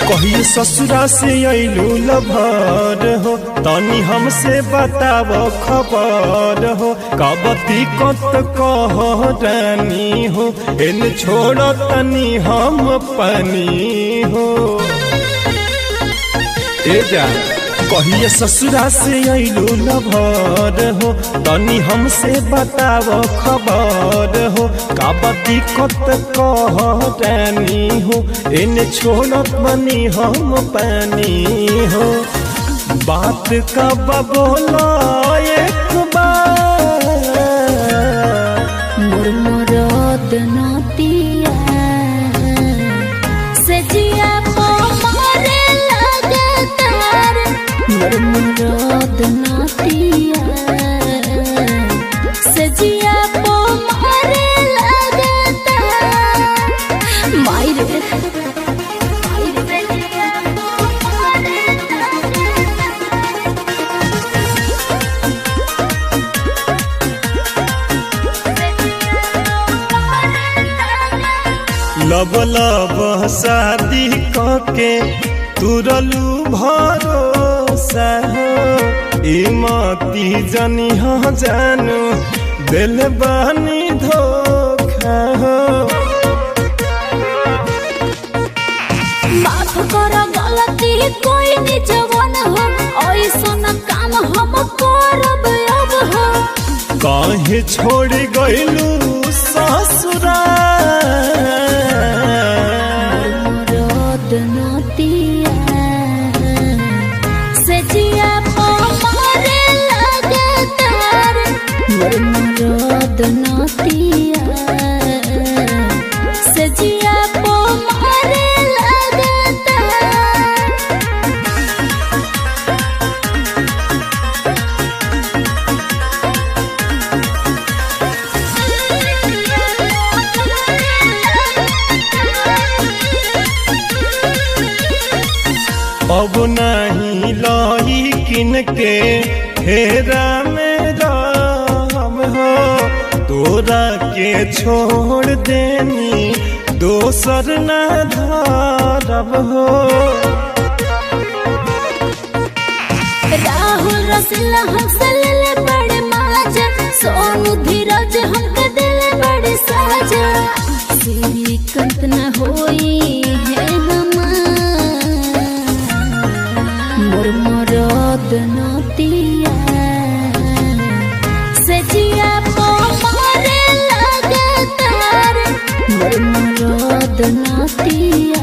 कहिए ससुरा से अइलू लभर हो, तनी हमसे बताव खबर हो। कबती कत कह रानी हो, इन छोड़ तनी हम पानी हो। ए जा कहिए ससुरा से अइलू लभर हो, तनी हमसे बताव खबर हो। कबती कत कह रानी हो, इन छोड़त बनी हम पानी हो। बात कब बोला एक बार, मुरमुराद नतिया सजिया को मारे लगातार। मुरमुराद नतिया सजिया को मारे लगातार। मायरे लब लब शादी के तुरलू भरोसा हो। इमती जनी हो जानू, दिल बानी धोखा हो। माफ करो गलती कोई नहीं जवान हो, ऐसा काम हम करब अब हो। काहे छोड़ गइलू ससुरा, मुरमुराद नतिया सजिया को मारे लगातार। मुरमुराद नतिया सजिया को मारे लगातार। अब नहीं लाई किन के हेरा मेरा हम हो। तोरा के छोड़ देनी दोसर न धारब हो। राहुल रसीला हमसे ले बड़े माजा, सोनू धीरज हमके दिल बड़े साजा। श्रीकांत न होई है हमार, मुरमुराद नतिया सजिया को मारे लगातार। मुरमुराद नतिया